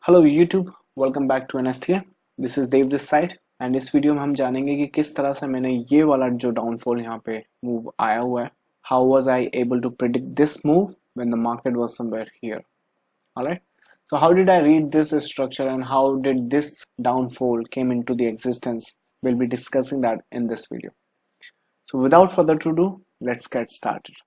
Hello YouTube, welcome back to NSTA। This is Dev this side and इस video में हम जानेंगे कि किस तरह से मैंने ये वाला जो डाउनफॉल यहाँ पे मूव आया हुआ है, how was I able to predict this move when the market was somewhere here. Alright, so how did I read this structure and how did this downfall came into the existence? We'll be discussing that in this video. So without further ado, let's get started.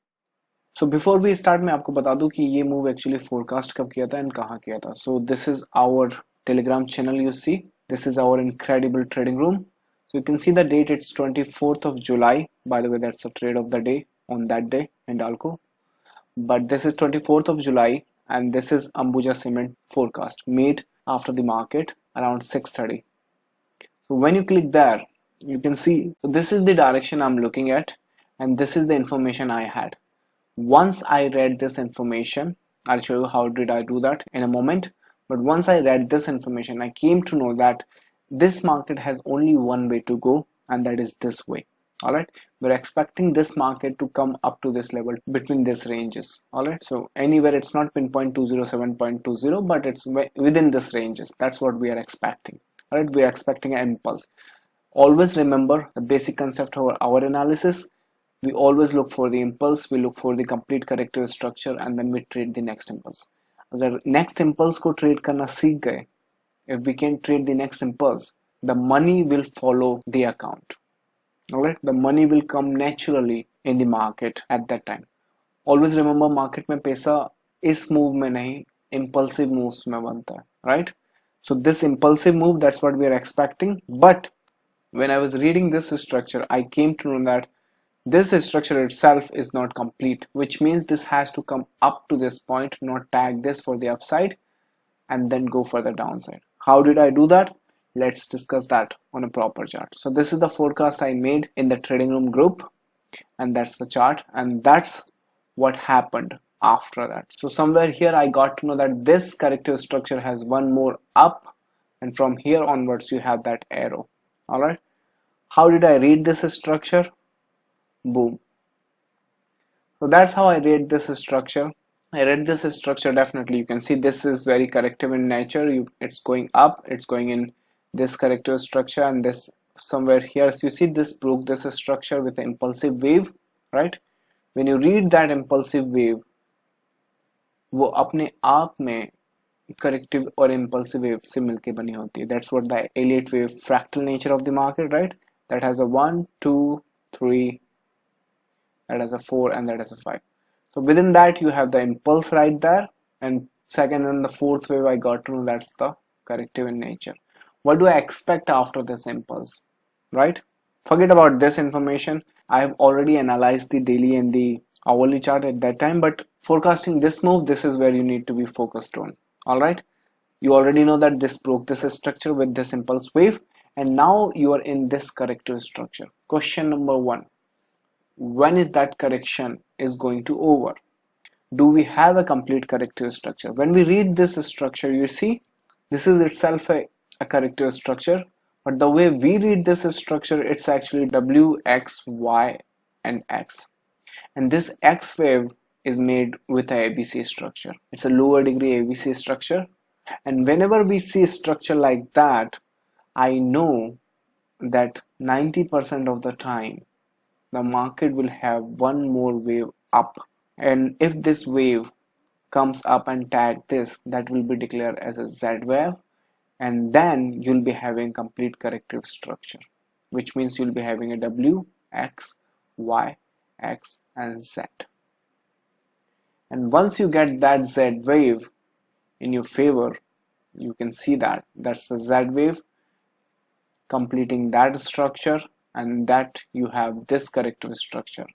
So before we start मैं आपको बता दूं कि ये move actually forecast कब किया था and कहाँ किया था। So this is our Telegram channel, you see this is our incredible trading room. So you can see the date, it's 24th of July. By the way, that's the trade of the day on that day in Dalco. But this is 24th of July and this is Ambuja Cement forecast made after the market around 6:30. So when you click there, you can see, so this is the direction I'm looking at and this is the information I had. Once I read this information, I'll show you how did I do that in a moment, but once I read this information, I came to know that this market has only one way to go and that is this way. All right, we're expecting this market to come up to this level between these ranges. All right, so anywhere, it's not pinpoint 207.20, but it's within this ranges. That's what we are expecting. All right, we are expecting an impulse. Always remember the basic concept of our analysis. We always look for the impulse, we look for the complete corrective structure and then we trade the next impulse. अगर next impulse को trade करना सीख गए, if we can trade the next impulse, the money will follow the account. Alright, the money will come naturally in the market at that time. Always remember, market में पैसा इस move में नहीं, impulsive moves में बनता है, right? So this impulsive move, that's what we are expecting. But when I was reading this structure, I came to know that this structure itself is not complete, which means this has to come up to this point, not tag this for the upside and then go for the downside. How did I do that? Let's discuss that on a proper chart. So this is the forecast I made in the trading room group and that's the chart and that's what happened after that. So somewhere here I got to know that this corrective structure has one more up and from here onwards you have that arrow. All right, how did I read this structure? Boom. So that's how I read this structure. I read this structure definitely. You can see this is very corrective in nature. It's going up, it's going in this corrective structure and this somewhere here. So you see this broke this structure with an impulsive wave, right? When you read that impulsive wave, वो अपने आप में corrective और impulsive wave से मिलके बनी होती है. That's what the Elliott wave fractal nature of the market, right? That has a 1, 2, 3, that has a 4 and that has a 5. So within that you have the impulse right there, and second and the fourth wave I got to know that's the corrective in nature. What do I expect after this impulse, right? Forget about this information. I have already analyzed the daily and the hourly chart at that time, but forecasting this move, this is where you need to be focused on. All right, you already know that this broke this structure with this impulse wave and now you are in this corrective structure. Question number 1, when is that correction is going to over? Do we have a complete corrective structure? When we read this structure, you see this is itself a corrective structure, but the way we read this structure, it's actually W, X, Y and X, and this X wave is made with a ABC structure. It's a lower degree ABC structure, and whenever we see a structure like that, I know that 90% of the time the market will have one more wave up, and if this wave comes up and tag this, that will be declared as a Z wave, and then you'll be having complete corrective structure, which means you'll be having a W, X, Y, X and Z. And once you get that Z wave in your favor, you can see that that's the Z wave completing that structure, and that you have this corrective structure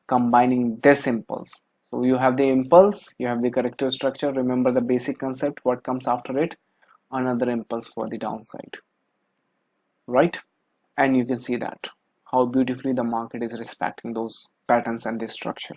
combining this impulse. So you have the impulse, you have the corrective structure. Remember the basic concept, what comes after it? Another impulse for the downside, right? And you can see that how beautifully the market is respecting those patterns and this structure.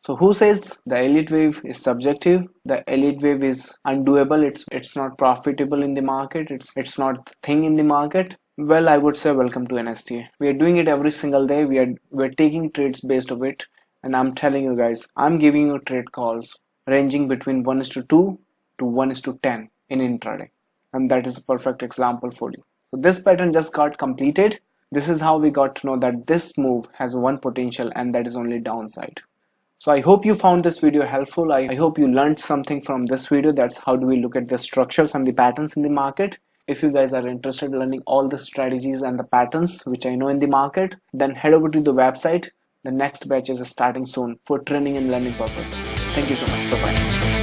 So who says the Elliott wave is subjective? The Elliott wave is undoable. It's not profitable in the market. It's not the thing in the market. Well, I would say welcome to NSTA. We are doing it every single day. We're taking trades based of it, and I'm telling you guys, I'm giving you trade calls ranging between 1:2 to 1:10. in intraday, and that is a perfect example for you. So this pattern just got completed. This is how we got to know that this move has one potential, and that is only downside. So I hope you found this video helpful. I hope you learned something from this video. That's how do we look at the structures and the patterns in the market. If you guys are interested in learning all the strategies and the patterns which I know in the market, then head over to the website. The next batch is starting soon for training and learning purpose. Thank you so much. Bye-bye.